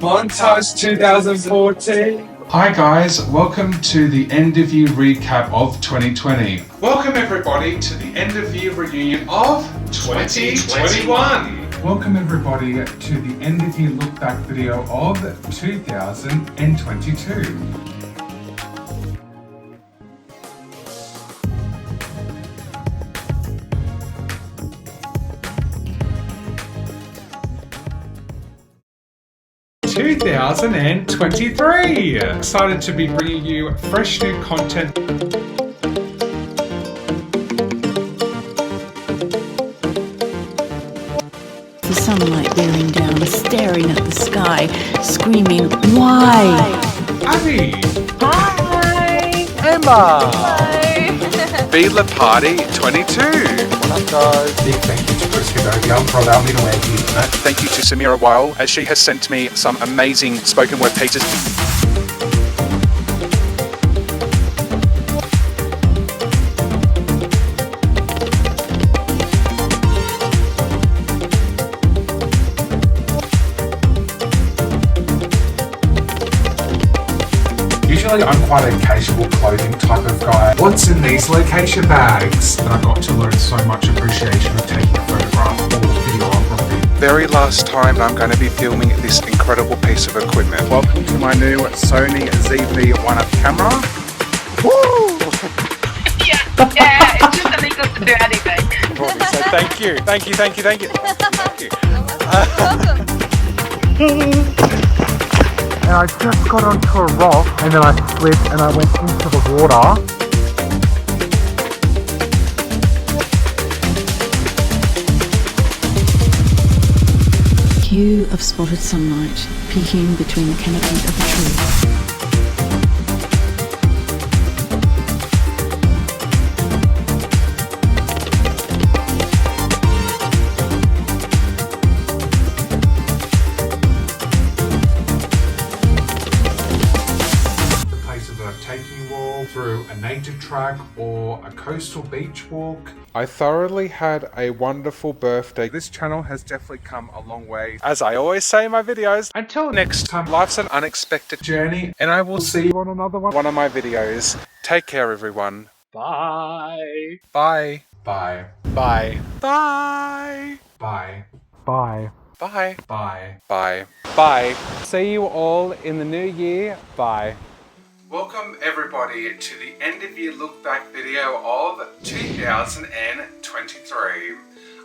Montage 2014. Hi guys, welcome to the end of year recap of 2020. Welcome everybody to the end of year reunion of 2021. Welcome everybody to the end of year look back video of 2022. 2023! Excited to be bringing you fresh new content. The sunlight bearing down, staring at the sky, screaming, why? Abby! Hi! Emma! Hi! Beadler Party 22. What up guys? Big thank you to Chris Cadovia for allowing me to wear here. Thank you to Samira Weil, as she has sent me some amazing spoken word pieces. Usually I'm quite a casual clothing type of guy. What's in these location bags? And I got to learn so much appreciation of taking a photograph or videography. Very last time I'm going to be filming this incredible piece of equipment. Welcome to my new Sony ZV-1-Up camera. Woo! Yeah, it's just illegal to do anything. So thank you. Thank you. And I just got onto a rock and then I slipped and I went into the water. Hue of spotted sunlight peeking between the canopy of the tree. Taking you all through a nature track or a coastal beach walk. I thoroughly had a wonderful birthday. This channel has definitely come a long way. As I always say in my videos, until next time, life's an unexpected journey, and I will see you on another one of my videos. Take care, everyone. Bye. Bye. Bye. Bye. Bye. Bye. Bye. Bye. Bye. Bye. Bye. See you all in the new year. Bye. Welcome everybody to the end of year look back video of 2023.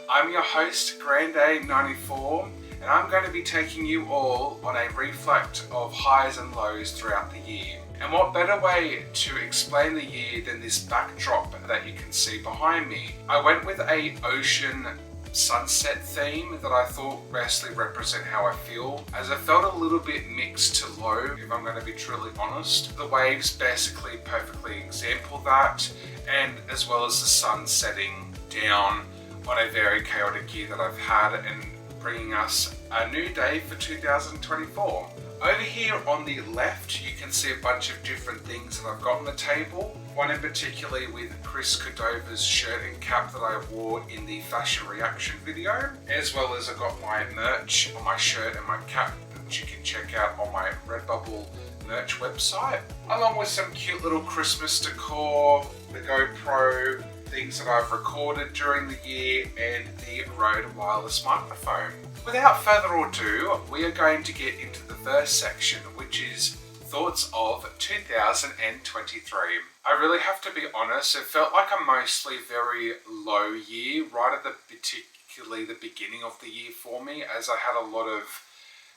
I'm your host Granda 94 and I'm going to be taking you all on a reflect of highs and lows throughout the year. And what better way to explain the year than this backdrop that you can see behind me. I went with a ocean sunset theme that I thought bestly represent how I feel, as I felt a little bit mixed to low, if I'm going to be truly honest. The waves basically perfectly example that, and as well as the sun setting down on a very chaotic year that I've had and bringing us a new day for 2024. Over here on the left, you can see a bunch of different things that I've got on the table. One in particular with Chris Cordova's shirt and cap that I wore in the fashion reaction video, as well as I've got my merch on my shirt and my cap, which you can check out on my Redbubble merch website, along with some cute little Christmas decor, the GoPro, things that I've recorded during the year, and the Rode wireless microphone. Without further ado, we are going to get into the first section, which is thoughts of 2023. I really have to be honest, it felt like a mostly very low year, right at particularly the beginning of the year for me, as I had a lot of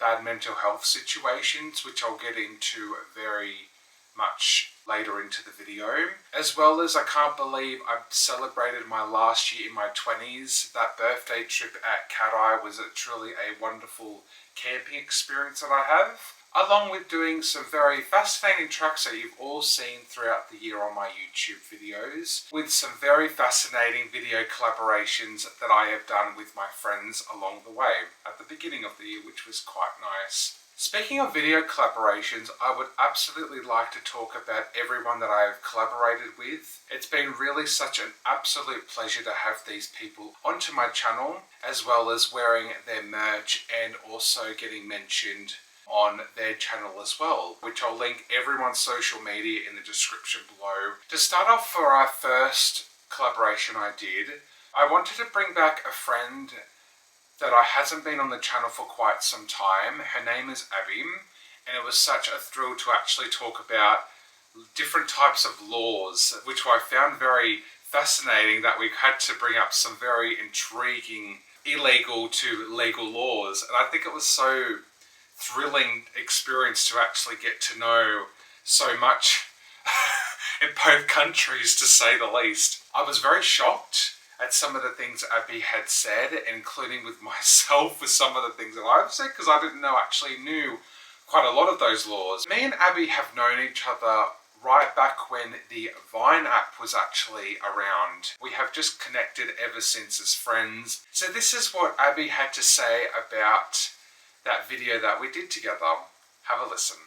bad mental health situations, which I'll get into very much later into the video, as well as I can't believe I've celebrated my last year in my 20s. That birthday trip at Cat Eye was truly a wonderful camping experience that I have, along with doing some very fascinating tracks that you've all seen throughout the year on my YouTube videos, with some very fascinating video collaborations that I have done with my friends along the way at the beginning of the year, which was quite nice. Speaking of video collaborations, I would absolutely like to talk about everyone that I have collaborated with. It's been really such an absolute pleasure to have these people onto my channel, as well as wearing their merch and also getting mentioned on their channel as well, which I'll link everyone's social media in the description below. To start off, for our first collaboration I did, I wanted to bring back a friend that hasn't been on the channel for quite some time. Her name is Abby, and it was such a thrill to actually talk about different types of laws, which I found very fascinating, that we had to bring up some very intriguing illegal to legal laws. And I think it was so thrilling experience to actually get to know so much in both countries, to say the least. I was very shocked at some of the things Abby had said, including with myself with some of the things that I've said, because I didn't know actually knew quite a lot of those laws. Me and Abby have known each other right back when the Vine app was actually around. We have just connected ever since as friends. So this is what Abby had to say about that video that we did together. Have a listen.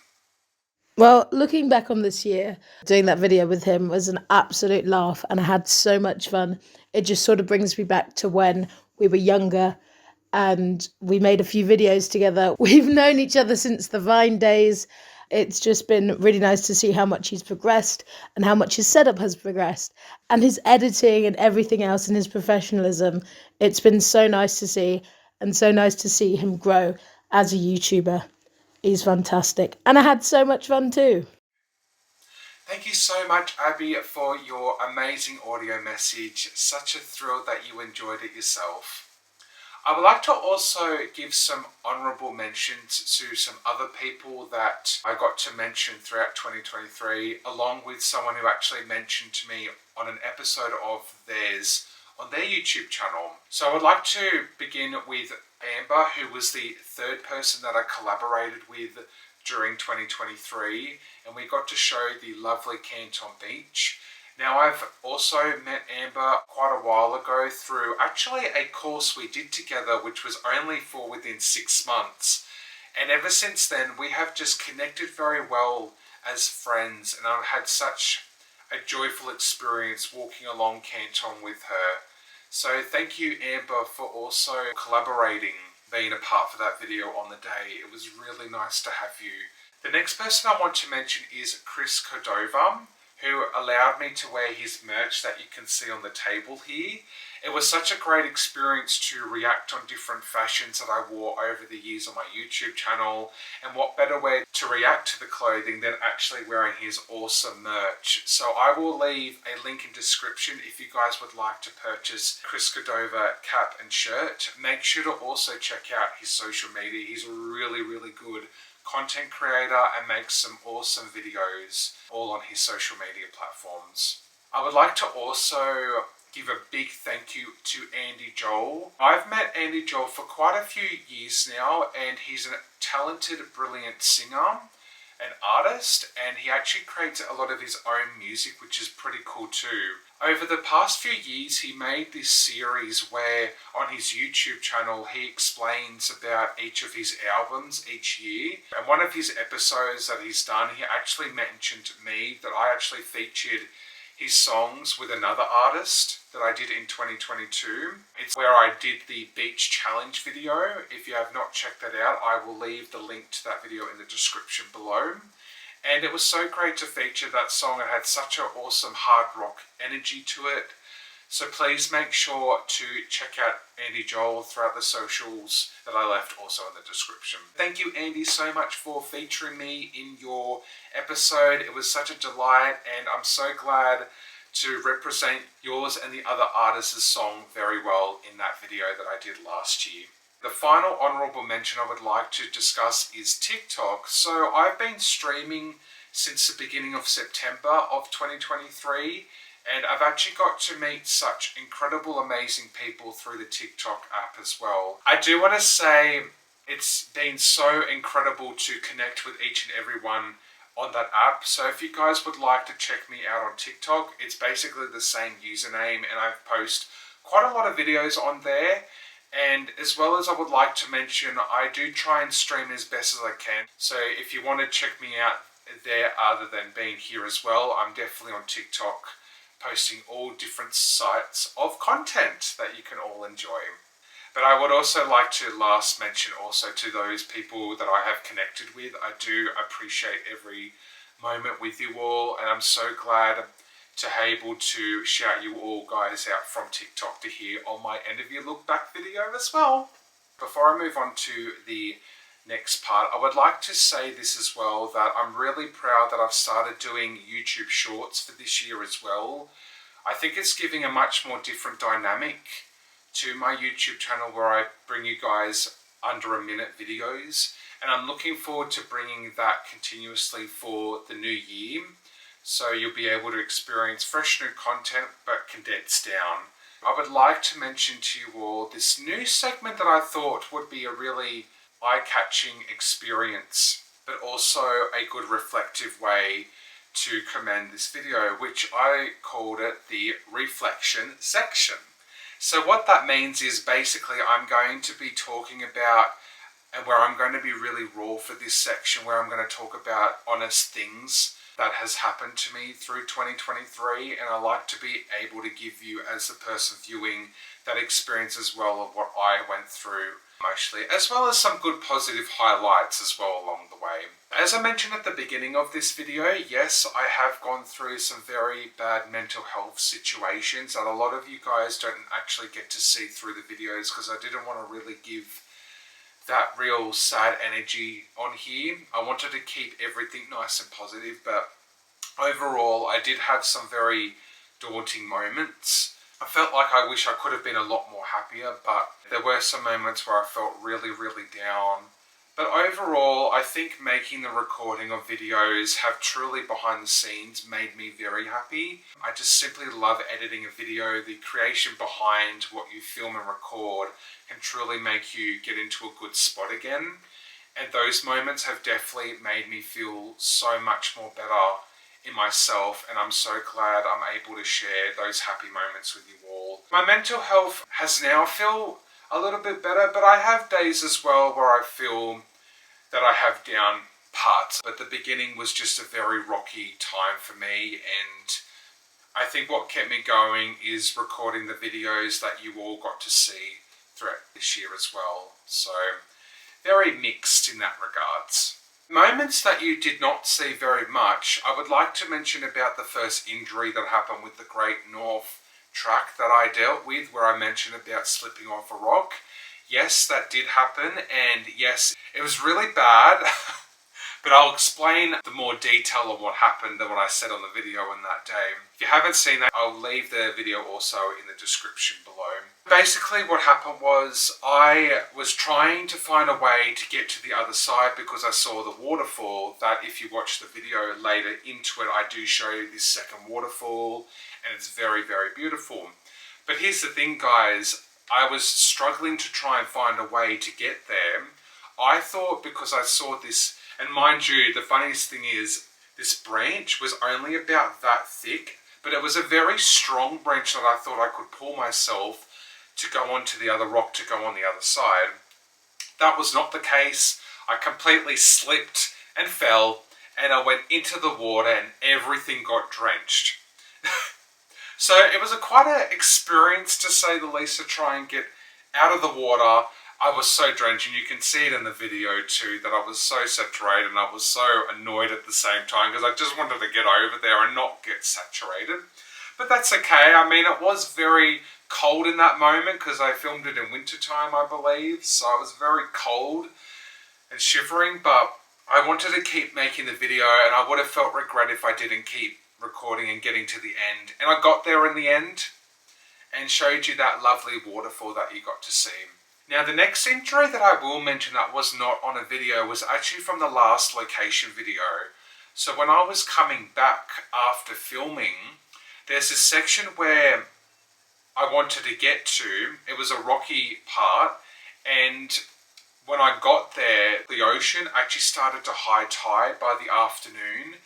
Well, looking back on this year, doing that video with him was an absolute laugh, and I had so much fun. It just sort of brings me back to when we were younger and we made a few videos together. We've known each other since the Vine days. It's just been really nice to see how much he's progressed and how much his setup has progressed, and his editing and everything else, and his professionalism. It's been so nice to see, and so nice to see him grow as a YouTuber. He's fantastic, and I had so much fun too. Thank you so much, Abby, for your amazing audio message. Such a thrill that you enjoyed it yourself. I would like to also give some honourable mentions to some other people that I got to mention throughout 2023, along with someone who actually mentioned to me on an episode of theirs on their YouTube channel. So I would like to begin with Amber, who was the third person that I collaborated with during 2023, and we got to show the lovely Canton Beach. Now, I've also met Amber quite a while ago through actually a course we did together, which was only for within 6 months. And ever since then, we have just connected very well as friends, and I've had such a joyful experience walking along Canton with her. So thank you, Amber, for also collaborating, being a part for that video on the day. It was really nice to have you. The next person I want to mention is Chris Cordova, who allowed me to wear his merch that you can see on the table here. It was such a great experience to react on different fashions that I wore over the years on my YouTube channel, and what better way to react to the clothing than actually wearing his awesome merch. So I will leave a link in description if you guys would like to purchase Chris Cordova cap and shirt. Make sure to also check out his social media. He's a really, really good content creator and makes some awesome videos all on his social media platforms. I would like to also give a big thank you to Andy Joel. I've met Andy Joel for quite a few years now, and he's a talented, brilliant singer and artist, and he actually creates a lot of his own music, which is pretty cool too. Over the past few years, he made this series where on his YouTube channel he explains about each of his albums each year. And one of his episodes that he's done, he actually mentioned me that I actually featured his songs with another artist that I did in 2022. It's where I did the beach challenge video. If you have not checked that out, I will leave the link to that video in the description below. And it was so great to feature that song. It had such an awesome hard rock energy to it. So please make sure to check out Andy Joel throughout the socials that I left also in the description. Thank you, Andy, so much for featuring me in your episode. It was such a delight, and I'm so glad to represent yours and the other artists' song very well in that video that I did last year. The final honourable mention I would like to discuss is TikTok. So I've been streaming since the beginning of September of 2023, and I've actually got to meet such incredible, amazing people through the TikTok app as well. I do want to say it's been so incredible to connect with each and every one on that app. So if you guys would like to check me out on TikTok, it's basically the same username, and I've posted quite a lot of videos on there. And as well as I would like to mention, I do try and stream as best as I can. So if you want to check me out there other than being here as well, I'm definitely on TikTok posting all different sites of content that you can all enjoy. But I would also like to last mention also to those people that I have connected with. I do appreciate every moment with you all, and I'm so glad to be able to shout you all guys out from TikTok to here on my end of year look back video as well. Before I move on to the next part, I would like to say this as well, that I'm really proud that I've started doing YouTube shorts for this year as well. I think it's giving a much more different dynamic to my YouTube channel, where I bring you guys under a minute videos, and I'm looking forward to bringing that continuously for the new year, so you'll be able to experience fresh new content but condensed down. I would like to mention to you all this new segment that I thought would be a really eye-catching experience, but also a good reflective way to commend this video, which I called it the reflection section. So what that means is basically I'm going to be talking about, and where I'm going to be really raw for this section, where I'm going to talk about honest things that has happened to me through 2023, and I like to be able to give you, as the person viewing, that experience as well of what I went through emotionally, as well as some good positive highlights as well along the way. As I mentioned at the beginning of this video, yes, I have gone through some very bad mental health situations that a lot of you guys don't actually get to see through the videos, because I didn't want to really give that real sad energy on here. I wanted to keep everything nice and positive, but overall I did have some very daunting moments. I felt like I wish I could have been a lot more happier, but there were some moments where I felt really, really down. But overall, I think making the recording of videos have truly behind the scenes made me very happy. I just simply love editing a video. The creation behind what you film and record can truly make you get into a good spot again. And those moments have definitely made me feel so much more better in myself, and I'm so glad I'm able to share those happy moments with you all. My mental health has now felt a little bit better, but I have days as well where I feel that I have down parts. But the beginning was just a very rocky time for me, and I think what kept me going is recording the videos that you all got to see throughout this year as well. So very mixed in that regards. Moments that you did not see very much, I would like to mention about the first injury that happened with the Great North track that I dealt with, where I mentioned about slipping off a rock. Yes, that did happen, and yes, it was really bad, but I'll explain the more detail of what happened than what I said on the video on that day. If you haven't seen that, I'll leave the video also in the description below. Basically what happened was I was trying to find a way to get to the other side, because I saw the waterfall that, if you watch the video later into it, I do show you this second waterfall, and it's very, very beautiful. But here's the thing, guys, I was struggling to try and find a way to get there. I thought, because I saw this, and mind you, the funniest thing is this branch was only about that thick, but it was a very strong branch that I thought I could pull myself to go onto the other rock, to go on the other side. That was not the case. I completely slipped and fell, and I went into the water and everything got drenched. So it was quite an experience, to say the least, to try and get out of the water. I was so drenched, and you can see it in the video too, that I was so saturated, and I was so annoyed at the same time, because I just wanted to get over there and not get saturated. But that's okay. I mean, it was very cold in that moment, because I filmed it in winter time, I believe, so I was very cold and shivering, but I wanted to keep making the video, and I would have felt regret if I didn't keep recording and getting to the end. And I got there in the end and showed you that lovely waterfall that you got to see. Now, the next injury that I will mention that was not on a video was actually from the last location video. So when I was coming back after filming, there's a section where I wanted to get to. It was a rocky part, and when I got there, the ocean actually started to high tide by the afternoon,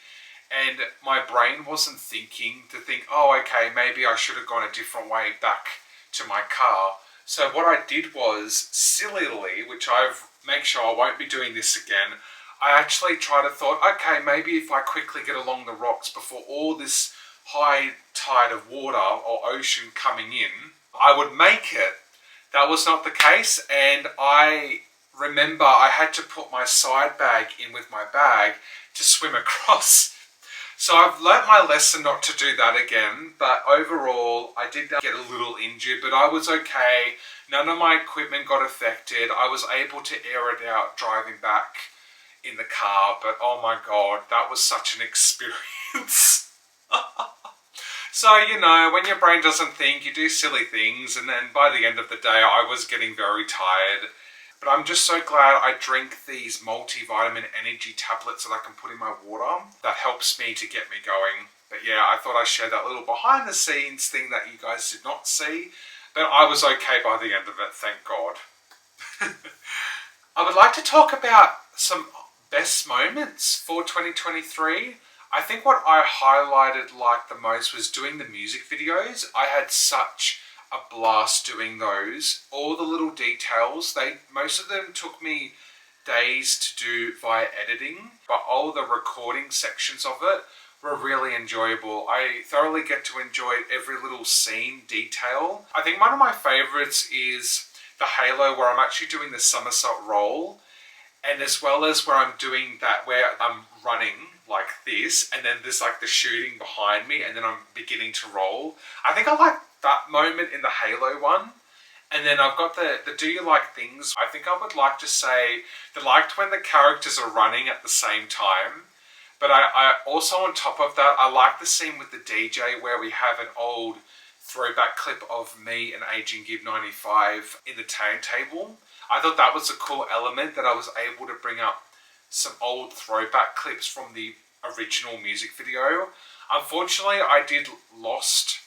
and my brain wasn't thinking to think, oh, okay, maybe I should have gone a different way back to my car. So what I did was, sillily, which I've make sure I won't be doing this again, I actually thought, okay, maybe if I quickly get along the rocks before all this high tide of water or ocean coming in, I would make it that was not the case, and I remember I had to put my side bag in with my bag to swim across. So I've learnt my lesson not to do that again, but overall I did get a little injured, but I was okay. None of my equipment got affected. I was able to air it out driving back in the car, but oh my god, that was such an experience. So, you know, when your brain doesn't think, you do silly things, and then by the end of the day I was getting very tired. But I'm just so glad I drink these multivitamin energy tablets that I can put in my water. That helps me to get me going. But yeah, I thought I'd share that little behind the scenes thing that you guys did not see. But I was okay by the end of it, thank God. I would like to talk about some best moments for 2023. I think what I highlighted like the most was doing the music videos. I had such a blast doing those. All the little details, most of them took me days to do via editing, but all the recording sections of it were really enjoyable. I thoroughly get to enjoy every little scene detail. I think one of my favorites is the halo where I'm actually doing the somersault roll, and as well as where I'm doing that where I'm running like this, and then there's like the shooting behind me, and then I'm beginning to roll. I think I like that moment in the Halo one. And then I've got the Do You Like Things. I think I would like to say that I liked when the characters are running at the same time. But I also, on top of that, I like the scene with the DJ where we have an old throwback clip of me and Agent Gib 95 in the turntable. I thought that was a cool element that I was able to bring up some old throwback clips from the original music video. Unfortunately, I did lost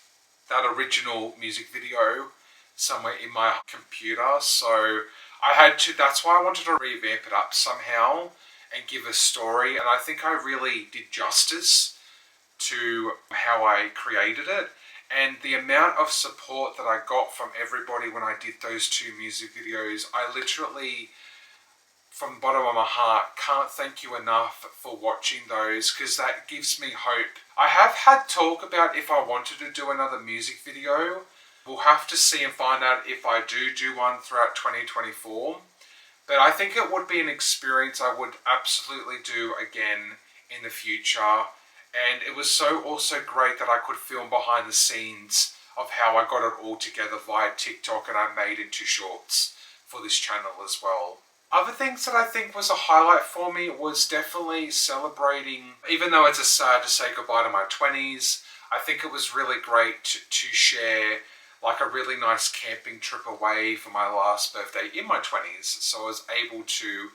that original music video somewhere in my computer, so I had to, that's why I wanted to revamp it up somehow and give a story, and I think I really did justice to how I created it. And the amount of support that I got from everybody when I did those two music videos, I literally, from the bottom of my heart, can't thank you enough for watching those, because that gives me hope. I have had talk about if I wanted to do another music video. We'll have to see and find out if I do one throughout 2024. But I think it would be an experience I would absolutely do again in the future. And it was also great that I could film behind the scenes of how I got it all together via TikTok, and I made into shorts for this channel as well. Other things that I think was a highlight for me was definitely celebrating, even though it's a sad to say goodbye to my 20s, I think it was really great to share like a really nice camping trip away for my last birthday in my 20s. So I was able to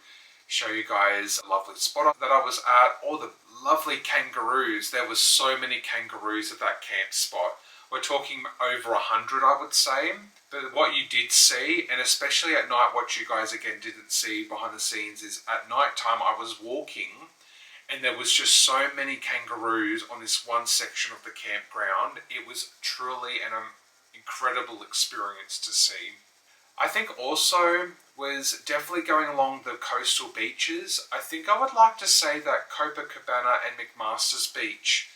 show you guys a lovely spot that I was at, all the lovely kangaroos. There was so many kangaroos at that camp spot. We're talking over 100, I would say. But what you did see, and especially at night, what you guys again didn't see behind the scenes, is at night time I was walking and there was just so many kangaroos on this one section of the campground. It was truly an incredible experience to see. I think also was definitely going along the coastal beaches. I think I would like to say that Copacabana and McMaster's Beach,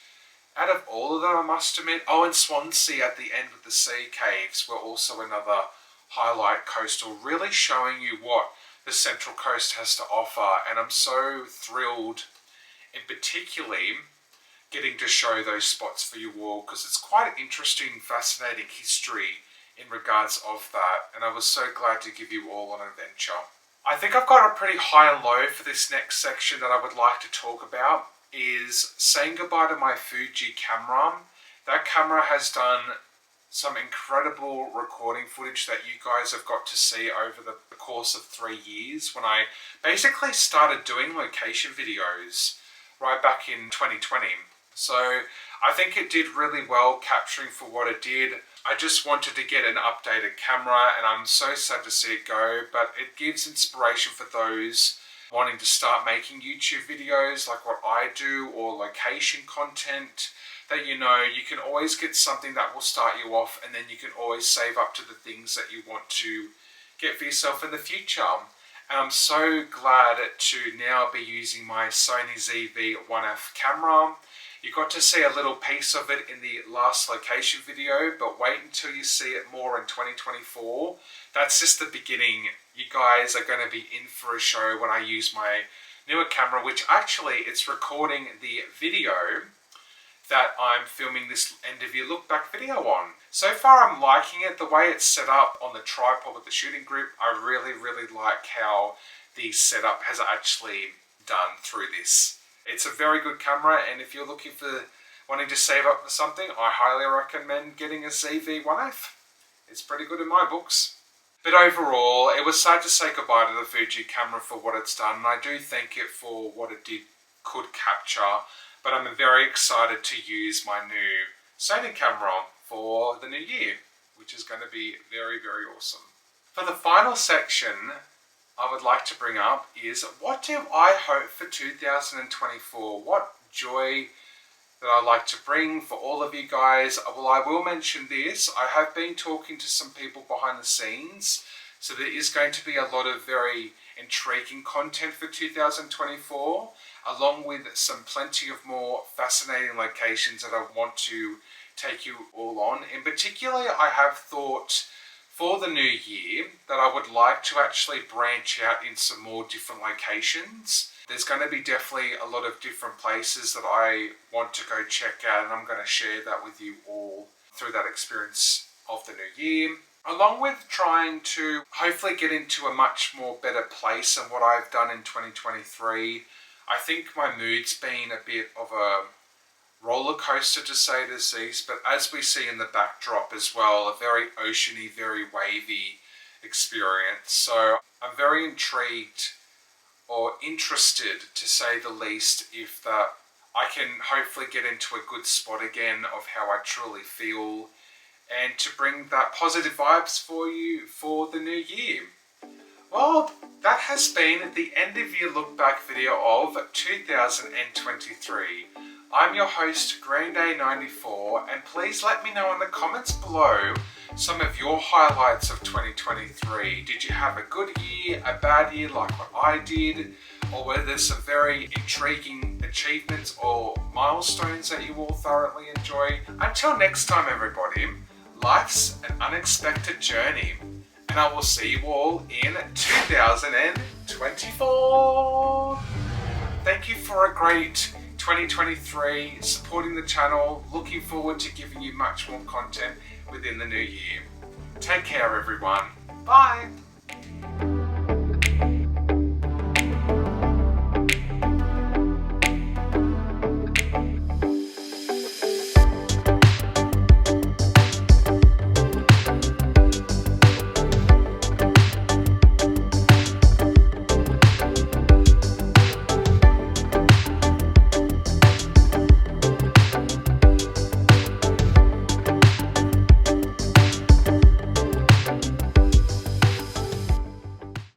out of all of them, I must admit, and Swansea at the end with the sea caves were also another highlight coastal, really showing you what the Central Coast has to offer. And I'm so thrilled, in particularly, getting to show those spots for you all, because it's quite an interesting, fascinating history in regards of that, and I was so glad to give you all an adventure. I think I've got a pretty high and low for this next section that I would like to talk about, is saying goodbye to my Fuji camera. That camera has done some incredible recording footage that you guys have got to see over the course of 3 years, when I basically started doing location videos right back in 2020. So I think it did really well capturing for what it did. I just wanted to get an updated camera, and I'm so sad to see it go, but it gives inspiration for those wanting to start making YouTube videos like what I do, or location content, that you know you can always get something that will start you off, and then you can always save up to the things that you want to get for yourself in the future. And I'm so glad to now be using my Sony ZV-1F camera. You got to see a little piece of it in the last location video, but wait until you see it more in 2024. That's just the beginning. You guys are going to be in for a show when I use my newer camera, which actually it's recording the video that I'm filming this end of year look back video on. So far I'm liking it, the way it's set up on the tripod with the shooting grip. I really like how the setup has actually done through this. It's a very good camera, and if you're looking for wanting to save up for something, I highly recommend getting a ZV-1F. It's pretty good in my books. But overall, it was sad to say goodbye to the Fuji camera for what it's done, and I do thank it for what it could capture. But I'm very excited to use my new Sony camera for the new year, which is going to be very awesome. For the final section I would like to bring up is, what do I hope for 2024? What joy that I'd like to bring for all of you guys? Well, I will mention this. I have been talking to some people behind the scenes, so there is going to be a lot of very intriguing content for 2024, along with some plenty of more fascinating locations that I want to take you all on. In particular, I have thought for the new year that I would like to actually branch out in some more different locations. There's going to be definitely a lot of different places that I want to go check out, and I'm going to share that with you all through that experience of the new year, along with trying to hopefully get into a much more better place than what I've done in 2023. I think my mood's been a bit of a roller coaster, to say the least, but as we see in the backdrop as well, a very oceany, very wavy experience. So I'm very intrigued or interested, to say the least, if I can hopefully get into a good spot again of how I truly feel, and to bring that positive vibes for you for the new year. Well, that has been the end of year look back video of 2023. I'm your host, Granda94, and please let me know in the comments below some of your highlights of 2023. Did you have a good year, a bad year like what I did, or were there some very intriguing achievements or milestones that you all thoroughly enjoy? Until next time, everybody, life's an unexpected journey, and I will see you all in 2024. Thank you for a great 2023, supporting the channel. Looking forward to giving you much more content within the new year. Take care, everyone. Bye.